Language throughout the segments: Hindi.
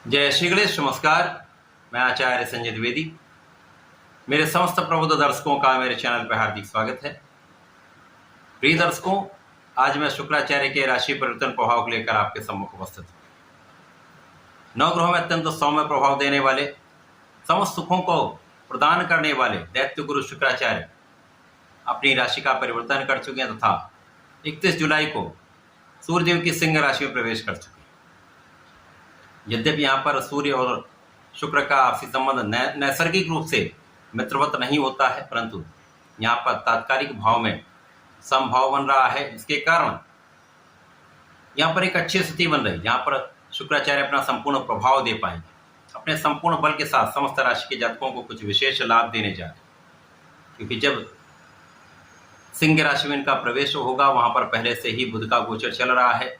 जय श्री गणेश। नमस्कार। मैं आचार्य संजय द्विवेदी। मेरे समस्त प्रबुद्ध दर्शकों का मेरे चैनल पर हार्दिक स्वागत है। प्रिय दर्शकों, आज मैं शुक्राचार्य के राशि परिवर्तन प्रभाव को लेकर आपके सम्मुख उपस्थित हूँ। नवग्रहों में अत्यंत सौम्य प्रभाव देने वाले, समस्त सुखों को प्रदान करने वाले दैत्य गुरु शुक्राचार्य अपनी राशि का परिवर्तन कर चुके हैं तथा 31 जुलाई को सूर्यदेव की सिंह राशि में प्रवेश कर चुके हैं। यद्यपि यहाँ पर सूर्य और शुक्र का आपसी संबंध नैसर्गिक रूप से मित्रवत नहीं होता है, परंतु यहाँ पर तात्कालिक भाव में समभाव बन रहा है, जिसके कारण यहाँ पर एक अच्छी स्थिति बन रही है। यहाँ पर शुक्राचार्य अपना संपूर्ण प्रभाव दे पाएंगे। अपने संपूर्ण बल के साथ समस्त राशि के जातकों को कुछ विशेष लाभ देने जा रहे हैं, क्योंकि जब सिंह राशि में इनका प्रवेश होगा, वहाँ पर पहले से ही बुध का गोचर चल रहा है।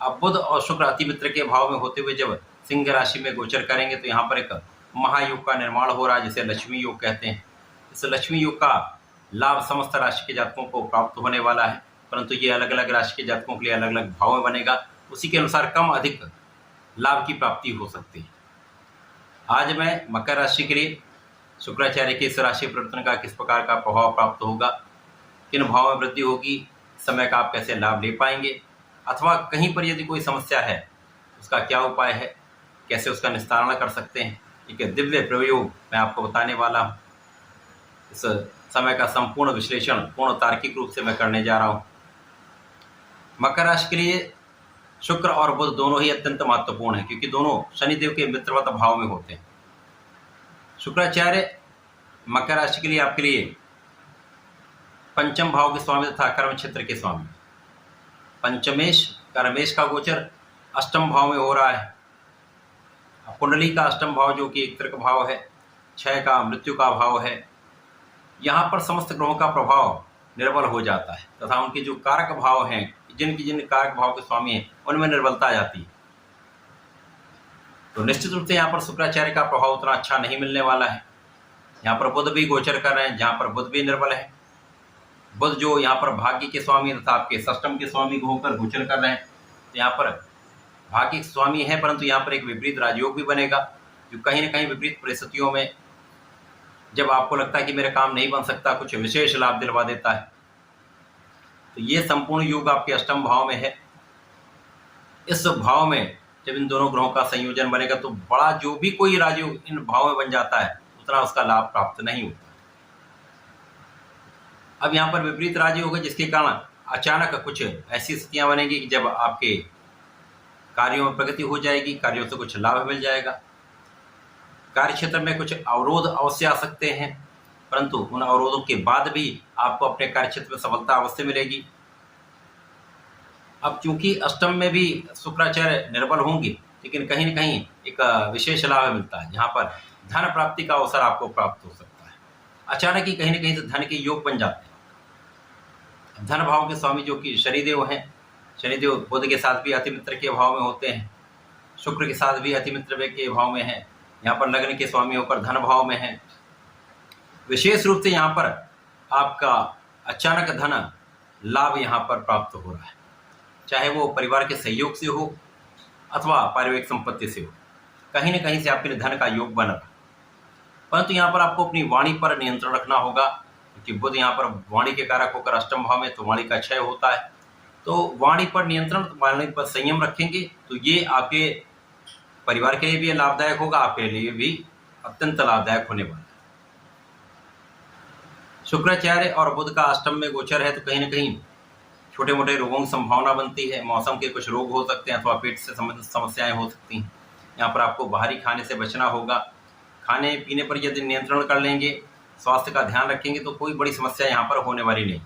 अब बुध और शुक्र अति मित्र के भाव में होते हुए जब सिंह राशि में गोचर करेंगे तो यहाँ पर एक महायोग का निर्माण हो रहा है, जिसे लक्ष्मी योग कहते हैं। इस लक्ष्मी योग का लाभ समस्त राशि के जातकों को प्राप्त होने वाला है, परंतु ये अलग अलग राशि के जातकों के लिए अलग अलग भाव में बनेगा। उसी के अनुसार कम अधिक लाभ की प्राप्ति हो सकती है। आज मैं मकर राशि के लिए शुक्राचार्य के इस राशि परिवर्तन का किस प्रकार का प्रभाव प्राप्त होगा, किन भाव में वृद्धि होगी, समय का आप कैसे लाभ ले पाएंगे, अथवा कहीं पर यदि कोई समस्या है उसका क्या उपाय है, कैसे उसका निस्तारण कर सकते हैं, एक दिव्य प्रयोग मैं आपको बताने वाला हूँ। इस समय का संपूर्ण विश्लेषण पूर्ण तार्किक रूप से मैं करने जा रहा हूँ। मकर राशि के लिए शुक्र और बुध दोनों ही अत्यंत महत्वपूर्ण है, क्योंकि दोनों शनिदेव के मित्रवत भाव में होते हैं। शुक्राचार्य मकर राशि के लिए आपके लिए पंचम भाव के स्वामी तथा कर्म क्षेत्र के स्वामी। पंचमेश कर्मेश का गोचर अष्टम भाव में हो रहा है। कुंडली का अष्टम भाव जो कि एक तर्क भाव है, क्षय का मृत्यु का भाव है, यहाँ पर समस्त ग्रहों का प्रभाव निर्बल हो जाता है तथा उनके जो कारक भाव हैं, जिन कारक भाव के स्वामी हैं, उनमें निर्बलता आ जाती है। तो निश्चित रूप से यहाँ पर शुक्राचार्य का प्रभाव उतना अच्छा नहीं मिलने वाला है। यहाँ पर बुध भी गोचर कर रहे हैं, जहाँ पर बुध भी निर्बल है। बुध जो यहाँ पर भाग्य के स्वामी तथा आपके षष्टम के स्वामी होकर गोचर कर रहे हैं, तो यहाँ पर भाग्य के स्वामी है, परंतु यहाँ पर एक विपरीत राजयोग भी बनेगा, जो कहीं न कहीं विपरीत परिस्थितियों में जब आपको लगता है कि मेरा काम नहीं बन सकता, कुछ विशेष लाभ दिलवा देता है। तो ये संपूर्ण योग आपके अष्टम भाव में है। इस भाव में जब इन दोनों ग्रहों का संयोजन बनेगा तो बड़ा जो भी कोई राजयोग इन भाव में बन जाता है, उतना उसका लाभ प्राप्त नहीं होता। अब यहाँ पर विपरीत राजयोग होगा, जिसके कारण अचानक कुछ ऐसी स्थितियां बनेगी कि जब आपके कार्यों में प्रगति हो जाएगी, कार्यों से कुछ लाभ मिल जाएगा। कार्य क्षेत्र में कुछ अवरोध अवश्य आ सकते हैं, परंतु उन अवरोधों के बाद भी आपको अपने कार्य क्षेत्र में सफलता अवश्य मिलेगी। अब चूंकि अष्टम में भी शुक्राचार्य निर्बल होंगे, लेकिन कहीं न कहीं एक विशेष लाभ मिलता है, जहाँ पर धन प्राप्ति का अवसर आपको प्राप्त हो सकता है। अचानक ही कहीं न कहीं से धन के योग बन जाते हैं। धन भाव के स्वामी जो कि शनिदेव हैं, शनिदेव बुध के साथ भी अतिमित्र के भाव में होते हैं, शुक्र के साथ भी अतिमित्र के भाव में है। यहाँ पर लग्न के स्वामी होकर धन भाव में है। विशेष रूप से यहाँ पर आपका अचानक धन लाभ यहाँ पर प्राप्त हो रहा है, चाहे वो परिवार के सहयोग से हो अथवा पारिवारिक संपत्ति से हो, कहीं न कहीं से आपके लिए धन का योग बन रहा है। परंतु यहाँ पर आपको अपनी वाणी पर नियंत्रण रखना होगा, क्योंकि बुध यहाँ पर वाणी के कारक होकर अष्टम भाव में, तो वाणी का क्षय होता है। तो वाणी पर नियंत्रण, वाणी पर संयम रखेंगे तो ये आपके परिवार के लिए भी लाभदायक होगा, आपके लिए भी अत्यंत लाभदायक होने वाला है। शुक्राचार्य और बुध का अष्टम में गोचर है, तो कहीं न कहीं छोटे मोटे रोगों की संभावना बनती है। मौसम के कुछ रोग हो सकते हैं अथवा पेट से संबंधित समस्याएं हो सकती हैं। यहाँ पर आपको बाहरी खाने से बचना होगा। खाने पीने पर यदि नियंत्रण कर लेंगे, स्वास्थ्य का ध्यान रखेंगे, तो कोई बड़ी समस्या यहाँ पर होने वाली नहीं।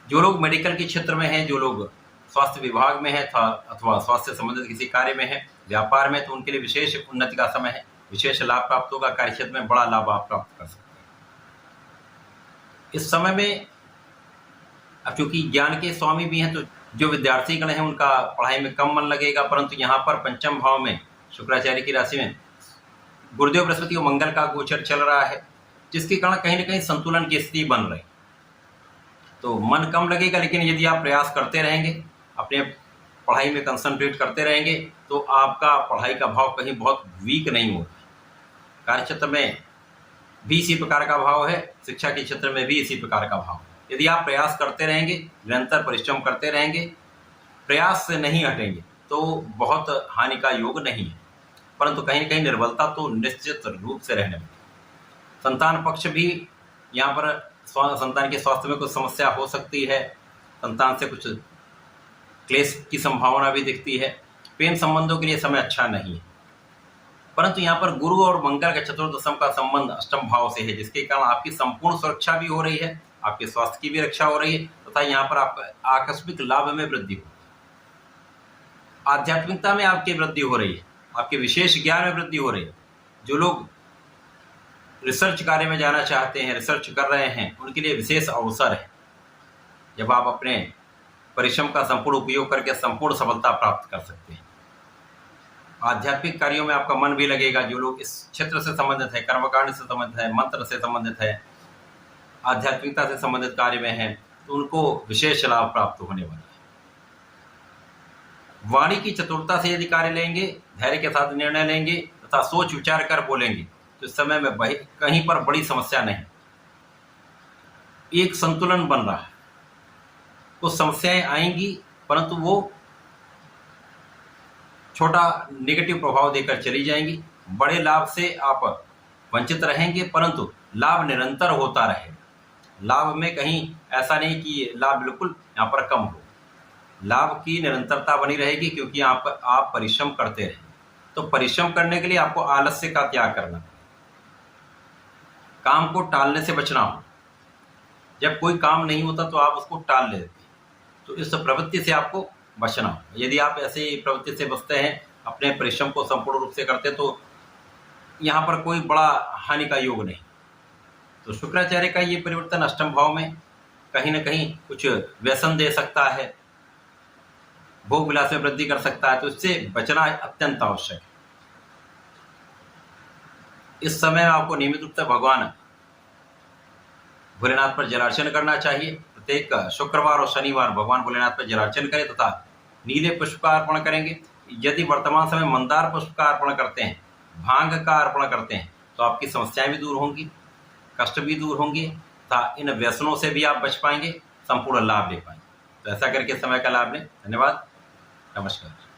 जो लोग मेडिकल के क्षेत्र में हैं, जो लोग स्वास्थ्य विभाग में है अथवा स्वास्थ्य संबंधित किसी कार्य में है, व्यापार में, तो उनके लिए विशेष उन्नति का समय है, विशेष लाभ प्राप्त होगा। कार्य क्षेत्र में बड़ा लाभ आप प्राप्त कर सकते हैं इस समय में। अब चूंकि ज्ञान के स्वामी भी हैं, तो जो विद्यार्थी गण हैं उनका पढ़ाई में कम मन लगेगा, परंतु यहाँ पर पंचम भाव में शुक्राचार्य की राशि में गुरुदेव बृहस्पति और मंगल का गोचर चल रहा है, जिसके कारण कहीं न कहीं संतुलन की स्थिति बन रही। तो मन कम लगेगा, लेकिन यदि आप प्रयास करते रहेंगे, अपने पढ़ाई में कंसंट्रेट करते रहेंगे तो आपका पढ़ाई का भाव कहीं बहुत वीक नहीं होगा। कार्यक्षेत्र में भी इसी प्रकार का भाव है, शिक्षा के क्षेत्र में भी इसी प्रकार का भाव है। यदि आप प्रयास करते रहेंगे, निरंतर परिश्रम करते रहेंगे, प्रयास से नहीं हटेंगे तो बहुत हानि का योग नहीं है, परंतु कहीं न कहीं निर्बलता तो निश्चित रूप से रहने वाली। संतान पक्ष भी यहाँ पर संतान के स्वास्थ्य में कुछ समस्या हो सकती है, संतान से कुछ क्लेश की संभावना भी दिखती है। प्रेम संबंधों के लिए समय अच्छा नहीं है, परंतु यहाँ पर गुरु और मंगल का चतुर्दशम का संबंध अष्टम भाव से है, जिसके कारण आपकी संपूर्ण सुरक्षा भी हो रही है, आपके स्वास्थ्य की भी रक्षा हो रही है तथा यहाँ पर आपका आकस्मिक लाभ में वृद्धि हो, आध्यात्मिकता में आपकी वृद्धि हो रही है, आपके विशेष ज्ञान में वृद्धि हो रही है। जो लोग रिसर्च कार्य में जाना चाहते हैं, रिसर्च कर रहे हैं, उनके लिए विशेष अवसर है जब आप अपने परिश्रम का संपूर्ण उपयोग करके संपूर्ण सफलता प्राप्त कर सकते हैं। आध्यात्मिक कार्यों में आपका मन भी लगेगा। जो लोग इस क्षेत्र से संबंधित है, कर्मकांड से संबंधित है, मंत्र से संबंधित है, आध्यात्मिकता से संबंधित कार्य में है, तो उनको विशेष लाभ प्राप्त होने वाला है। वाणी की चतुरता से यदि कार्य लेंगे, धैर्य के साथ निर्णय लेंगे तथा सोच विचार कर बोलेंगे तो इस समय में कहीं पर बड़ी समस्या नहीं, एक संतुलन बन रहा है। कुछ समस्याएं आएंगी परंतु वो छोटा नेगेटिव प्रभाव देकर चली जाएंगी। बड़े लाभ से आप वंचित रहेंगे परंतु लाभ निरंतर होता रहेगा। लाभ में कहीं ऐसा नहीं कि लाभ बिल्कुल यहाँ पर कम हो, लाभ की निरंतरता बनी रहेगी क्योंकि आप परिश्रम करते रहें। तो परिश्रम करने के लिए आपको आलस्य का त्याग करना, काम को टालने से बचना हो। जब कोई काम नहीं होता तो आप उसको टाल लेते हैं, तो इस प्रवृत्ति से आपको बचना हो। यदि आप ऐसे प्रवृत्ति से बचते हैं, अपने परिश्रम को संपूर्ण रूप से करते, तो यहाँ पर कोई बड़ा हानि का योग नहीं। तो शुक्राचार्य का ये परिवर्तन अष्टम भाव में कहीं न कहीं कुछ व्यसन दे सकता है, भोग विलास में वृद्धि कर सकता है, तो इससे बचना अत्यंत आवश्यक है। इस समय आपको नियमित रूप से भगवान भोलेनाथ पर जलार्चन करना चाहिए। प्रत्येक शुक्रवार और शनिवार भगवान भोलेनाथ पर जलार्चन करें तथा नीले पुष्प का अर्पण करेंगे। यदि वर्तमान समय मंदार पुष्प का अर्पण करते हैं, भांग का अर्पण करते हैं, तो आपकी समस्याएं भी दूर होंगी, कष्ट भी दूर होंगे तथा इन व्यसनों से भी आप बच पाएंगे, संपूर्ण लाभ ले पाएंगे। तो ऐसा करके समय का लाभ लें। धन्यवाद, नमस्कार।